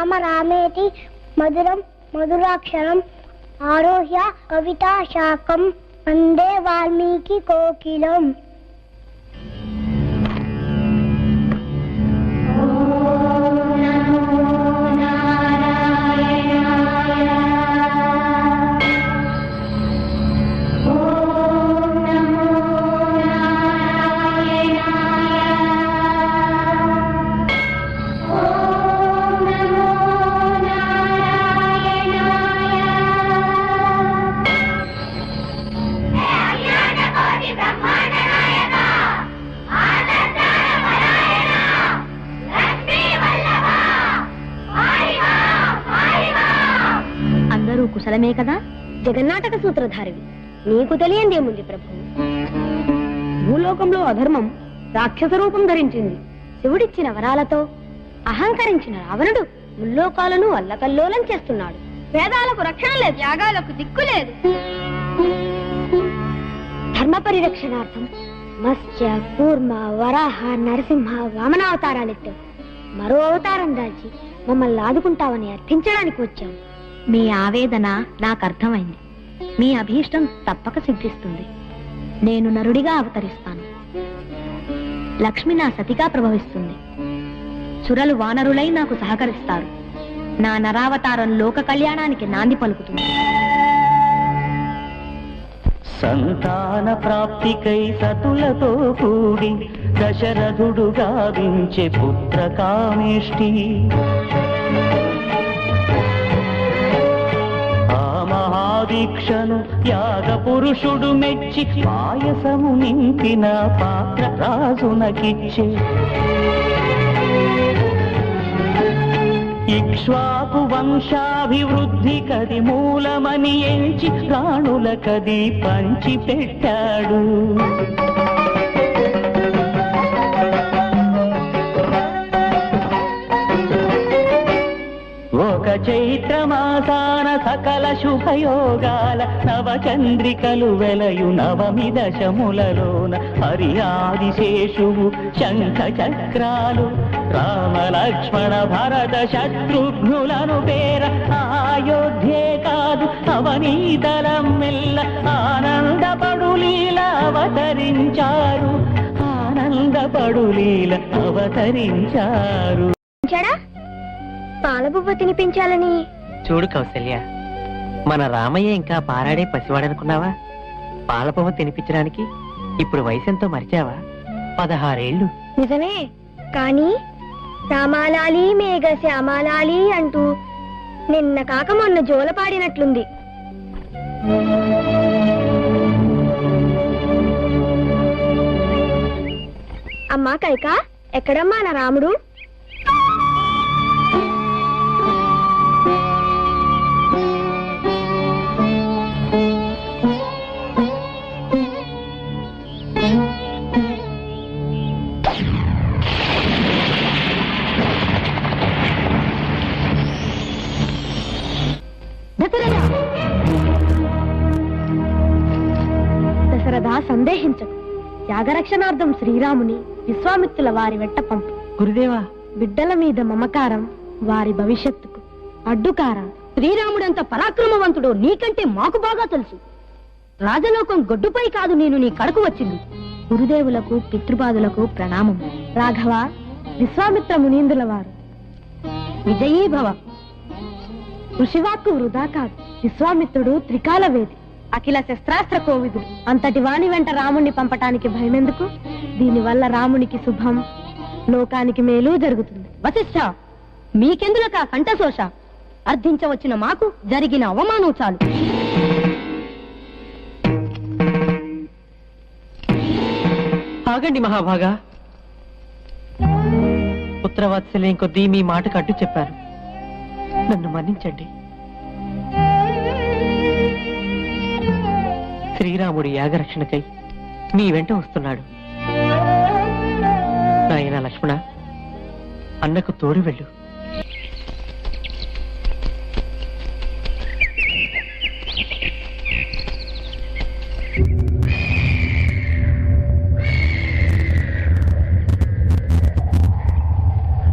రామ రామేతి మధురం మధురాక్షరం ఆరోహ్య కవితా శాకం వందే వాల్మీకి కోకిలం. కుశలమే కదా? జగన్నాటక సూత్రధారివి, నీకు తెలియందేముంది ప్రభు. భూలోకంలో అధర్మం రాక్షస రూపం ధరించింది. శివుడిచ్చిన వరాలతో అహంకరించిన రావణుడు ముల్లోకాలను అల్లకల్లోలం చేస్తున్నాడు. వేదాలకు రక్షణ లేదు, యాగాలకు దిక్కు లేదు. ధర్మ పరిరక్షణార్థం మత్స్య కూర్మ వరాహ నరసింహ వామనావతారాలెత్తావు. మరో అవతారం దాల్చి మమ్మల్ని ఆదుకుంటావని అర్థించడానికి వచ్చాం. మీ ఆవేదన నాకు అర్థమైంది. మీ అభీష్టం తప్పక సిద్ధిస్తుంది. నేను నరుడిగా అవతరిస్తాను. లక్ష్మి నా సతిగా ప్రభవిస్తుంది. సురలు వానరులై నాకు సహకరిస్తారు. నా నరావతారం లోక కళ్యాణానికి నాంది పలుకుతుంది. సంతాన ప్రాప్తికై సతులతో కూడి దశరథుడు గావించే పుత్ర కామేష్టి. దీక్షను యాగ పురుషుడు మెచ్చి పాయసము నింపిన పాత్ర రాజునకిచ్చే. ఇక్ష్వాకు వంశాభివృద్ధి కది మూలమని ఎంచి ప్రాణుల కది పంచి పెట్టాడు. ఒక చైత్రమాసాన సకల శుభయోగాల నవచంద్రికలు వెలయు నవమి దశములలోన హరి ఆదిశేషువు శంఖ చక్రాలు రామ లక్ష్మణ భరత శత్రుఘ్నులను పేర అయోధ్యే కాదు అవనీతలం మెల్ల ఆనందపడులీల అవతరించారు. ఆనందపడులీల అవతరించారు. పాలబువ్వ తినిపించాలని. చూడు కౌసల్య, మన రామయ్య ఇంకా పారాడే పసివాడనుకున్నావా? పాలబువ్వ తినిపించడానికి ఇప్పుడు వయసెంతో మరిచావా? 16 ఏళ్ళు. నిజమే, కానీ రామాలాలి మేఘ శ్యామాలాలి అంటూ నిన్న కాక మొన్న జోలపాడినట్లుంది. అమ్మా కైక, ఎక్కడమ్మా నా రాముడు? దశరథ, సందేహించకు. యాగరక్షణార్థం శ్రీరాముని విశ్వామిత్రుల వారి వెంట పంపు. గురుదేవా, బిడ్డల మీద మమకారం వారి భవిష్యత్తుకు అడ్డుకారం. శ్రీరాముడంత పరాక్రమవంతుడో నీకంటే మాకు బాగా తెలుసు. రాజలోకం గొడ్డుపై కాదు నేను నీ కడకు వచ్చింది. గురుదేవులకు పితృపాదులకు ప్రణామం. రాఘవ, విశ్వామిత్ర మునీంద్రుల వారు విజయీభవ. ఋషివాక్కు వృధా కాదు. విశ్వామిత్రుడు త్రికాలవేది, అఖిల శస్త్రాస్త్ర కోవిదుడు. అంతటి వాణి వెంట రాముణ్ణి పంపటానికి భయమెందుకు? దీనివల్ల రామునికి శుభం, లోకానికి మేలు జరుగుతుంది. వశిష్ఠ, మీకెందులక కంఠశోష? అర్థించవచ్చిన మాకు జరిగిన అవమానం చాలు. ఆగండి మహాభాగా. పుత్రవాత్సల్యం కొద్దీ మీ మాటకు అడ్డు చెప్పాను. నన్ను మన్నించండి. శ్రీరాముడి యాగరక్షణకై మీ వెంట వస్తున్నాడు. నాయన లక్ష్మణ, అన్నకు తోడు వెళ్ళు.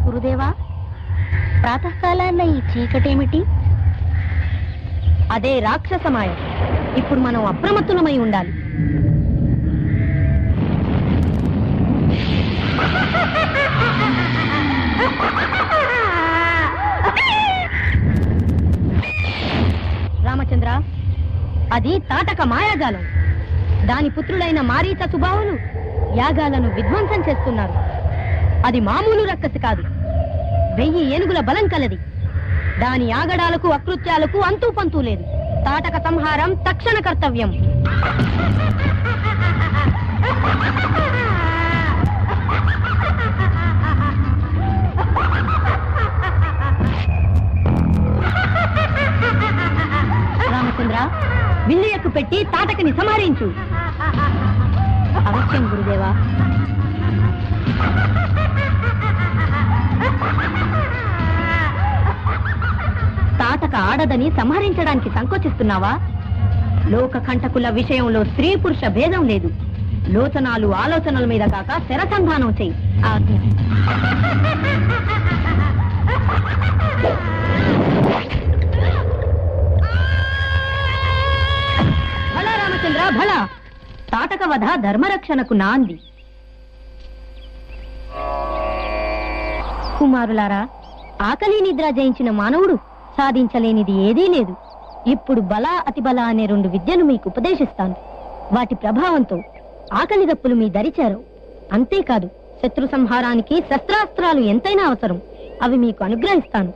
గురుదేవా, ప్రాతకాలాన్న ఈ చీకటేమిటి? అదే రాక్షస మాయ. ఇప్పుడు మనం అప్రమత్తులమై ఉండాలి. రామచంద్ర, అది తాటక మాయాజాలం. దాని పుత్రులైన మారీచ సుబాహులు యాగాలను విధ్వంసం చేస్తున్నారు. అది మామూలు రక్కసి కాదు, 1000 ఏనుగుల బలం కలది. దాని ఆగడాలకు అకృత్యాలకు అంతూ పంతూ లేదు. తాటక సంహారం తక్షణ కర్తవ్యం. రామచంద్ర, విల్లు ఎక్కు పెట్టి తాటకని సంహరించు. అవశ్యం గురుదేవా. తాటక ఆడదని సంహరించడానికి సంకోచిస్తున్నావా? లోక కంటకుల విషయంలో స్త్రీ పురుష భేదం లేదు. లోచనాలు ఆలోచనల మీద కాక శరసంధానం చెయ్యి. ఆజ్ఞ. భళ రామచంద్ర భళ. తాటక వధ ధర్మరక్షణకు నాంది. కుమారులారా, ఆకలి నిద్ర జయించిన మానవుడు సాధించలేనిది ఏదీ లేదు. ఇప్పుడు బల అతిబల అనే 2 విద్యను మీకు ఉపదేశిస్తాను. వాటి ప్రభావంతో ఆకలి దప్పులు మీ దరిచారు. అంతేకాదు, శత్రు సంహారానికి శస్త్రాస్త్రాలు ఎంతైనా అవసరం. అవి మీకు అనుగ్రహిస్తాను.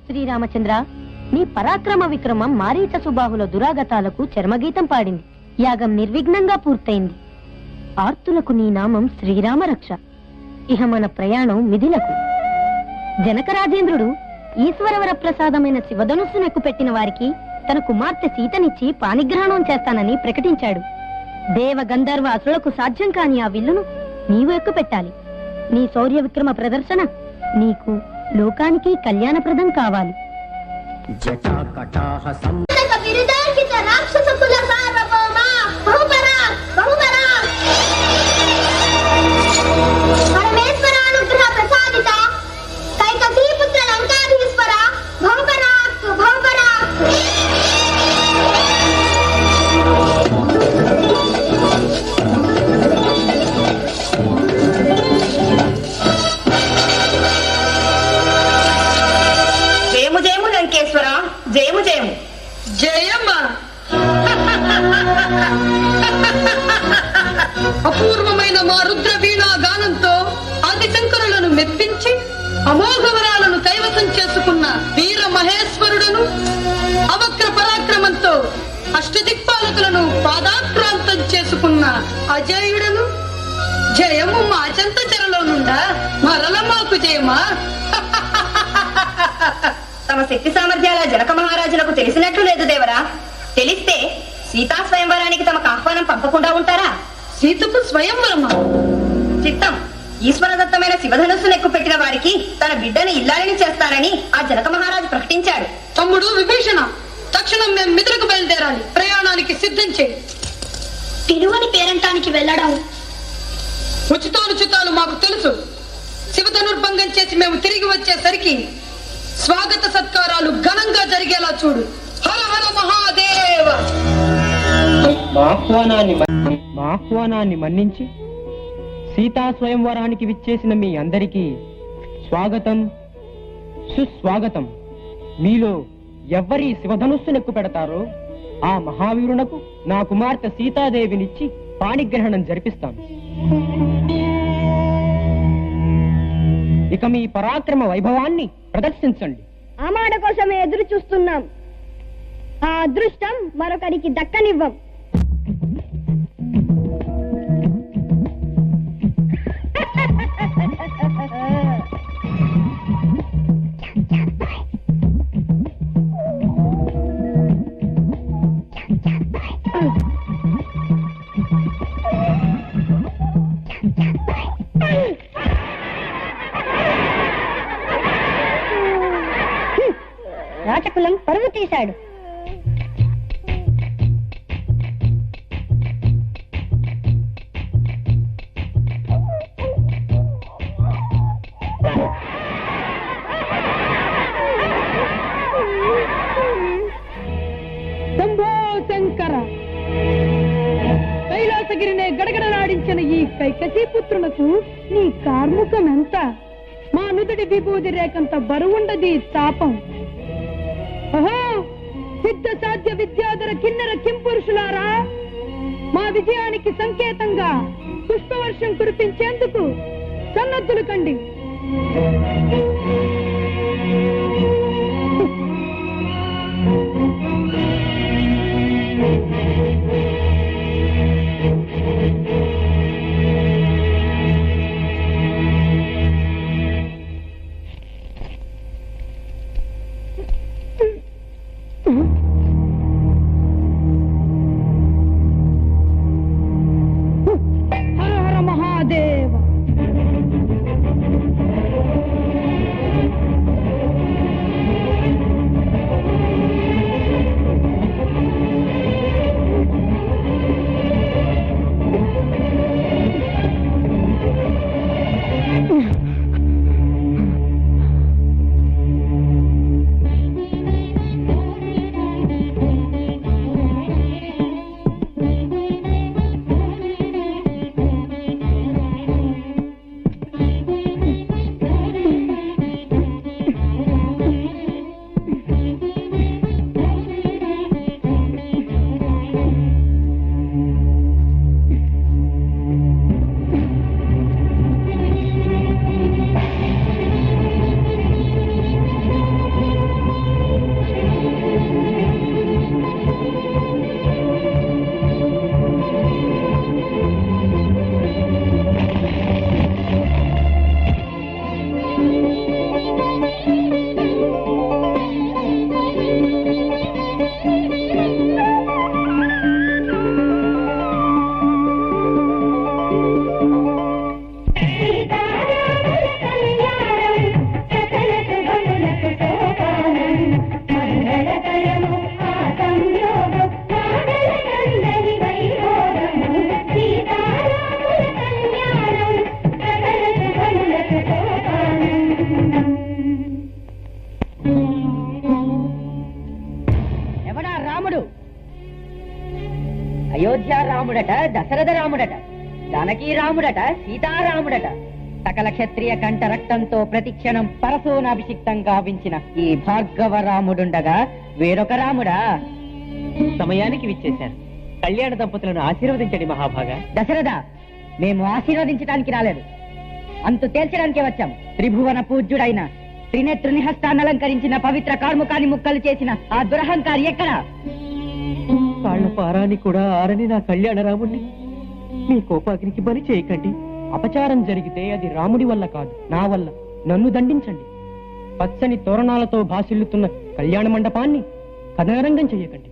శ్రీరామచంద్ర, నీ పరాక్రమ విక్రమం మారీచ సుబాహుల దురాగతాలకు చర్మగీతం పాడింది. యాగం నిర్విఘ్నంగా పూర్తయింది. ఆర్తులకు నీ నామం శ్రీరామ రక్ష. ఇహ మన ప్రయాణం మిథిలకు. జనకరాజేంద్రుడు ఈశ్వరవర ప్రసాదమైన శివధనుస్సును ఎక్కుపెట్టిన వారికి తన కుమార్తె సీతనిచ్చి పాణిగ్రహణం చేస్తానని ప్రకటించాడు. దేవ గంధర్వ అసులకు సాధ్యం కాని ఆ విల్లును నీవు ఎక్కుపెట్టాలి. నీ శౌర్య విక్రమ ప్రదర్శన నీకు లోకానికి కళ్యాణప్రదం కావాలి. జయము జయము జయమ్మా. అపూర్వమైన మా రుద్ర వీణా గానంతో ఆదిశంకరులను మెప్పించి అమోఘవరాలను కైవసం చేసుకున్న వీర మహేశ్వరుడను అవక్ర పరాక్రమంతో అష్టదిక్పాలకులను పాదాక్రాంతం చేసుకున్న అజేయుడను జయము మా చెంత చెరలో నుండా మరల మాకు జయమా. తమ శక్తి సామర్థ్యాల జనక మహారాజులకు తెలిసినట్లు లేదు దేవరా. తెలిస్తే సీతా స్వయంవరానికి తమకు ఆహ్వానం పంపకుండా ఉంటారా? సీతకు స్వయంవరమా? చిత్తం. ఈశ్వరదత్తమైన శివధనుస్సును ఎక్కుపెట్టిన వారికి తన బిడ్డను ఇల్లాలని చేస్తారని ఆ జనక మహారాజు ప్రకటించాడు. తమ్ముడు విభీషణ, తక్షణం మేము మిత్రకు బయలుదేరాలి. ప్రయాణానికి సిద్ధం చేయి. తిరువని పేరంటానికి వెళ్ళడం ఉచితాలు మాకు తెలుసు. శివధనుర్భంగం చేసి మేము తిరిగి వచ్చేసరికి స్వాగత సత్కారాలు ఘనంగా జరిగేలా చూడు. హర హర మహాదేవ. మా ఆహ్వానాన్ని మన్నించి సీతా స్వయంవరానికి విచ్చేసిన మీ అందరికీ స్వాగతం, సుస్వాగతం. మీలో ఎవ్వరి శివధనుస్సునెక్కు పెడతారో ఆ మహావీరునకు నా కుమార్తె సీతాదేవినిచ్చి పాణిగ్రహణం జరిపిస్తాను. ఇక మీ పరాక్రమ వైభవాన్ని ప్రదర్శించండి. ఆ మాట కోసమే ఎదురు చూస్తున్నాం. ఆ అదృష్టం మరొకరికి దక్కనివ్వం. రాచకులం పరువు తీశాడు. శంభో శంకర, కైలాసగిరినే గడగడలాడించిన ఈ కైకసీపుత్రులకు నీ కార్ముకం ఎంత? మా నుదుడి విభూది రేకంత బరువుండది తాపం. ఓహో, సిద్ధ సాధ్య విద్యాధర కిన్నెర కింపురుషులారా, మా విజయానికి సంకేతంగా పుష్పవర్షం కురిపించేందుకు సన్నద్ధులు కండి. హర హర మహాదేవ. అయోధ్య రాముడట, దశరథ రాముడట, జానకీ రాముడట, సీతారాముడట. సకల క్షత్రియ కంఠ రక్తంతో ప్రతిక్షణం పరశోనాభిషిక్తం గావించిన ఈ భార్గవ రాముడుండగా వేరొక రాముడా? సమయానికి విచ్చేశారు. కళ్యాణ దంపతులను ఆశీర్వదించండి మహాభాగా. దశరథ, మేము ఆశీర్వదించడానికి రాలేదు, అంతు తేల్చడానికే వచ్చాం. త్రిభువన పూజ్యుడైన త్రినేత్రుని హస్తాన్ని అలంకరించిన పవిత్ర కార్ముకాన్ని ముక్కలు చేసిన ఆ దురహంకారి ఎక్కడా? కాళ్ల పారాన్ని కూడా ఆరని నా కళ్యాణ రాముణ్ణి మీ కోపాగ్నికి బలి చేయకండి. అపచారం జరిగితే అది రాముడి వల్ల కాదు, నా వల్ల. నన్ను దండించండి. పచ్చని తోరణాలతో భాసిల్లుతున్న కళ్యాణ మండపాన్ని కథనరంగం చెయ్యకండి.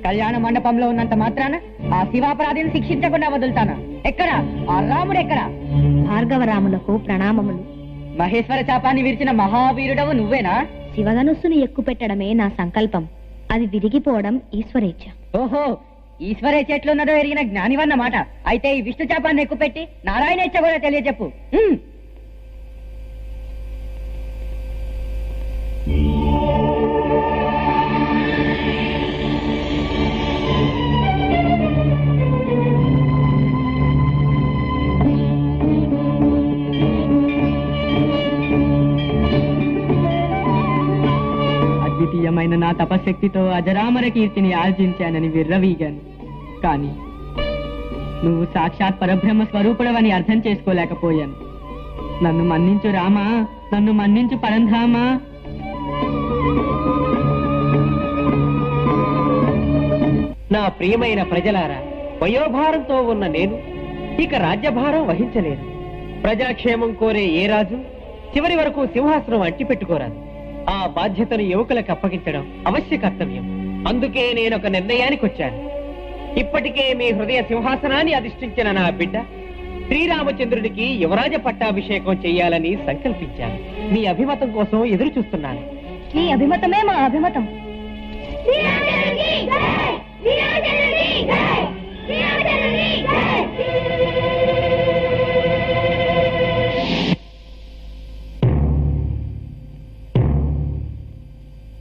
కళ్యాణ మండపంలో ఉన్నంత మాత్రాన ఆ శివాపరాధిని శిక్షించకుండా వదులుతానా? ఎక్కడా ఆ రాముడెక్కడా? భార్గవ రాములకు ప్రణామములు. మహేశ్వర శాపాన్ని విరిచిన మహావీరుడవు నువ్వేనా? శివధనుస్సును ఎక్కుపెట్టడమే నా సంకల్పం. అది విరిగిపోవడం ఈశ్వరేచ్ఛ. ఓహో, ఈశ్వరేచ్ఛ ఎట్లున్నదో ఎరిగిన జ్ఞానివన్నమాట. అయితే ఈ విష్ణు శాపాన్ని ఎక్కుపెట్టి నారాయణేచ్ఛ కూడా తెలియజెప్పు. అద్వితీయమైన నా తపశక్తితో అజరామర కీర్తిని ఆర్జించానని విర్రవీగాను. కానీ నువ్వు సాక్షాత్ పరబ్రహ్మ స్వరూపుడవని అర్థం చేసుకోలేకపోయాను. నన్ను మన్నించు రామా, నన్ను మన్నించు పరంధామా. నా ప్రియమైన ప్రజలారా, వయోభారంతో ఉన్న నేను ఇక రాజ్యభారం వహించలేను. ప్రజాక్షేమం కోరే ఏ రాజు చివరి వరకు సింహాసనం అంటిపెట్టుకోరాదు. ఆ బాధ్యతను యువకులకు అప్పగించడం అవశ్య కర్తవ్యం. అందుకే నేనొక నిర్ణయానికి వచ్చాను. ఇప్పటికే మీ హృదయ సింహాసనాన్ని అధిష్ఠించిన నా బిడ్డ శ్రీరామచంద్రుడికి యువరాజ పట్టాభిషేకం చెయ్యాలని సంకల్పించాను. మీ అభిమతం కోసం ఎదురు చూస్తున్నాను. నీ అభిమతమే మా అభిమతం.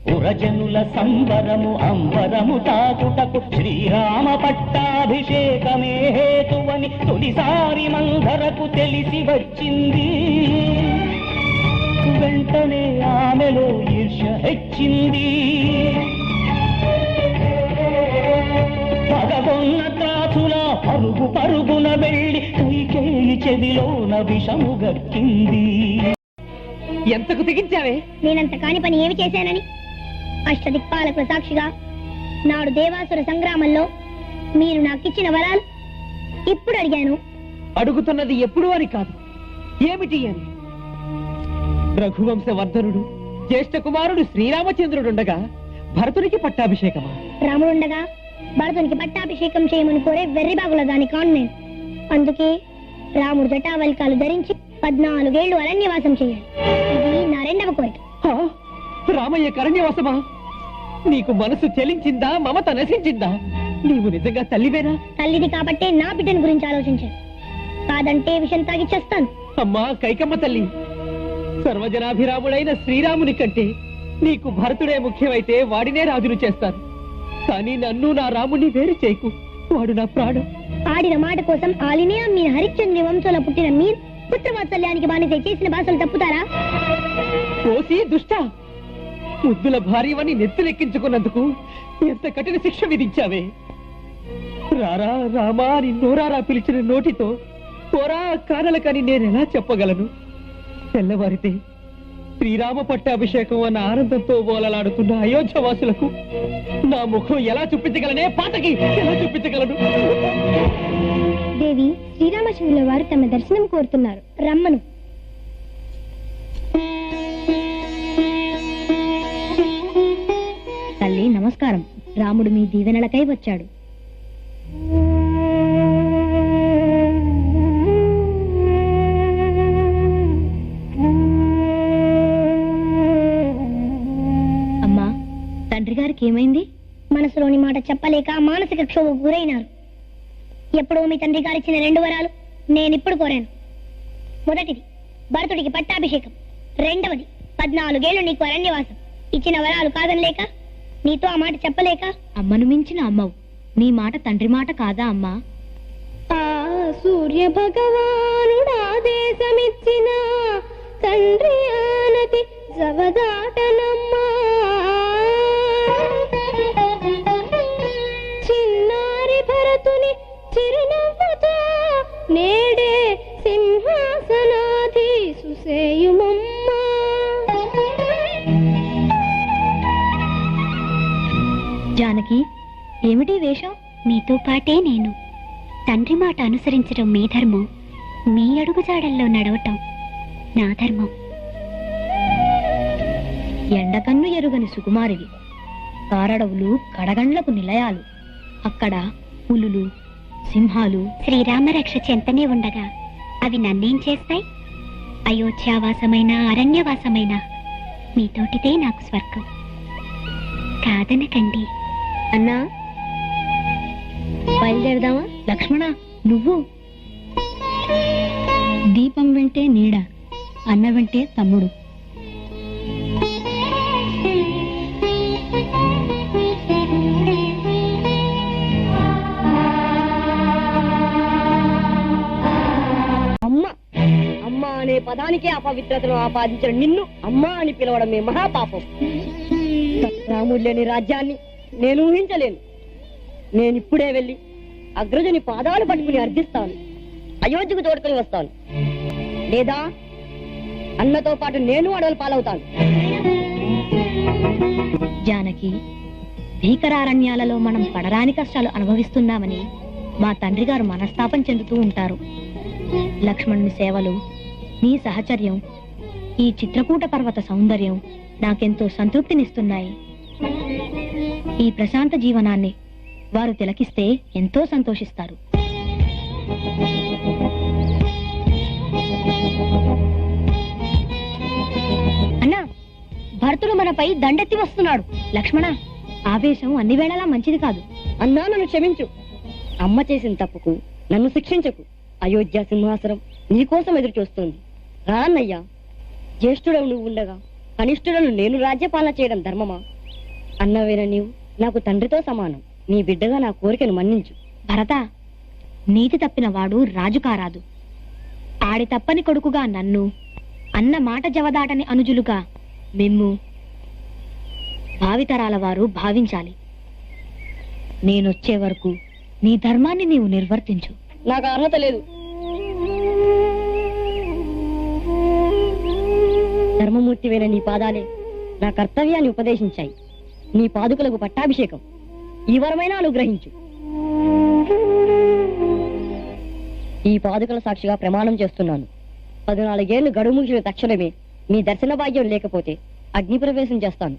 పురజనుల సంబరము అంబరము తాకుటకు శ్రీరామ పట్టాభిషేకమే హేతువని తొలిసారి మందరకు తెలిసి వచ్చింది. వెంటనే ఆమెలో ఈర్ష్య హెచ్చింది. పగగొన్న త్రాచులా పరుగు పరుగున వెళ్ళి కైకేయి చెవిలోన విషము గక్కింది. ఎంతకు తెగించావే? నేనంత కాని పని ఏమి చేశానని? అష్టదిక్పాలకుల సాక్షిగా నాడు దేవాసుర సంగ్రామంలో మీరు నాకిచ్చిన వరాలు ఇప్పుడు అడిగాను. అడుగుతున్నది ఎప్పుడు అని కాదు, ఏమిటి అని. రఘువంశవర్ధనుడు జ్యేష్ఠ కుమారుడు శ్రీరామచంద్రుడుండగా భరతునికి పట్టాభిషేకమా? రాముడుండగా భరతునికి పట్టాభిషేకం చేయమని కోరే వెర్రిబాగుల దాని కాను నేను. అందుకే రాముడు జటావల్కాలు ధరించి 14 ఏళ్లు అరణ్యవాసం చేయాలి. ఇది నా రెండవ కోరిక. రామయ్య కరణ్యవాసమా? నీకు మనసు చెలించిందా? మమత నశించిందా? నీవు నిజంగా తల్లివేనా? తల్లిది కాబట్టే నా బిడ్డను గురించి ఆలోచించాను. కాదంటే విషయం తాగి చేస్తాను. అమ్మా కైకమ్మ తల్లి, సర్వజనాభిరాముడైన శ్రీరాముని కంటే నీకు భరతుడే ముఖ్యమైతే వాడినే రాజును చేస్తాను. కానీ నన్ను నా రాముని వేరు చేయకు. వాడు నా ప్రాణం. ఆడిన మాట కోసం ఆలినే మీ హరిశ్చంద్ర వంశంలో పుట్టిన మీరు పుత్రవాత్సల్యానికి బానిసై చేసిన భాషలు తప్పుతారా? ఓసి దుష్ట, ముద్దుల భార్యవని నెత్తులెక్కించుకున్నందుకు ఎంత కఠిన శిక్ష విధించావే. రారా రామా అని నోరారా పిలిచిన నోటితో పోరా కానలకని నేనెలా చెప్పగలను? తెల్లవారితే శ్రీరామ పట్టాభిషేకం అన్న ఆనందంతో బోలలాడుతున్న అయోధ్యవాసులకు నా ముఖం ఎలా చూపించగలనే? పాతకి ఎలా చూపించగలను? దేవి, శ్రీరామచంద్రుల వారు తమ దర్శనం కోరుతున్నారు, రమ్మను. తల్లి నమస్కారం. రాముడు మీ దీవెనలకై వచ్చాడు. అమ్మా, తండ్రి గారికి ఏమైంది? మనసులోని మాట చెప్పలేక మానసిక క్షోభకు గురైనారు. ఎప్పుడో మీ తండ్రి గారిచ్చిన 2 వరాలు నేనిప్పుడు కోరాను. మొదటిది భరతుడికి పట్టాభిషేకం, రెండవది 14 ఏళ్లు నీకు అరణ్యవాసం. ఇచ్చిన వరాలు కాదనలేక, నీతో ఆ మాట చెప్పలేక. అమ్మను మించిన అమ్మవు. నీ మాట తండ్రి మాట కాదా అమ్మా? ఆ సూర్య భగవానుడు ఆదేశమిచ్చిన తండ్రి ఆనతి జవదాటనమ్మా. చిన్నారి భరతుని చిరునవ్వుతో నేడే సింహాసనాధీసు సేయుమమ్మా. జానకి, ఏమిటి వేషం? మీతో పాటే నేను. తండ్రి మాట అనుసరించడం మీ ధర్మం, మీ అడుగుజాడల్లో నడవటం నా ధర్మం. ఎండకన్ను ఎరుగని సుకుమారివి. కారడవులు కడగండ్లకు నిలయాలు. అక్కడ పులులు, సింహాలు. శ్రీరామరక్ష చెంతనే ఉండగా అవి నన్నేం చేస్తాయి? అయోధ్యావాసమైన అరణ్యవాసమైన మీతోటిదే నాకు స్వర్గం. కాదనకండి. అన్నా, బయలుదేరదామా? లక్ష్మణ, నువ్వు? దీపం వెంటే నీడ, అన్న వెంటే తమ్ముడు. అమ్మ అనే పదానికే అపవిత్రతను ఆపాదించిన నిన్ను అమ్మ అని పిలవడమే మహాపాపం. రాముడు లేని రాజ్యాన్ని నేను ఊహించలేను. నేనిప్పుడే వెళ్ళి అగ్రజుని పాదాలు పట్టుకుని అర్థిస్తాను. అయోధ్యకు తోడుకొని వస్తాను. లేదా అన్నతో పాటు నేను అడవులు పాలవుతాను. జానకి, భీకరారణ్యాలలో మనం పడరాని కష్టాలు అనుభవిస్తున్నామని మా తండ్రి గారు మనస్తాపం చెందుతూ ఉంటారు. లక్ష్మణుని సేవలు, నీ సహచర్యం, ఈ చిత్రకూట పర్వత సౌందర్యం నాకెంతో సంతృప్తినిస్తున్నాయి. ఈ ప్రశాంత జీవనాన్ని వారు తిలకిస్తే ఎంతో సంతోషిస్తారు. అన్నా, భరతుడు మనపై దండెత్తి వస్తున్నాడు. లక్ష్మణ, ఆవేశం అన్ని వేళలా మంచిది కాదు. అన్నా, నన్ను క్షమించు. అమ్మ చేసిన తప్పుకు నన్ను శిక్షించకు. అయోధ్య సింహాసనం నీకోసం ఎదురు చూస్తుంది. రాన్నయ్యా, జ్యేష్ఠుడవు నువ్వు ఉండగా కనిష్ఠుడను నేను రాజ్యపాలన చేయడం ధర్మమా? అన్నవేన నీవు నాకు తండ్రితో సమానం. నీ బిడ్డగా నా కోరికను మన్నించు. భరత, నీతి తప్పిన వాడు రాజు కారాదు. ఆడి తప్పని కొడుకుగా నన్ను, అన్న మాట జవదాటని అనుజులుగా మిమ్ము భావితరాల వారు భావించాలి. నేనొచ్చే వరకు నీ ధర్మాన్ని నీవు నిర్వర్తించు. నాకు అర్హత లేదు. ధర్మమూర్తివైన నీ పాదాలే నా కర్తవ్యాన్ని ఉపదేశించాయి. నీ పాదుకులకు పట్టాభిషేకం ఈ వరమైనా అనుగ్రహించు. ఈ పాదుకల సాక్షిగా ప్రమాణం చేస్తున్నాను. 14 ఏళ్లు గడువు ముగిసిన తక్షణమే నీ దర్శన భాగ్యం లేకపోతే అగ్ని ప్రవేశం చేస్తాను.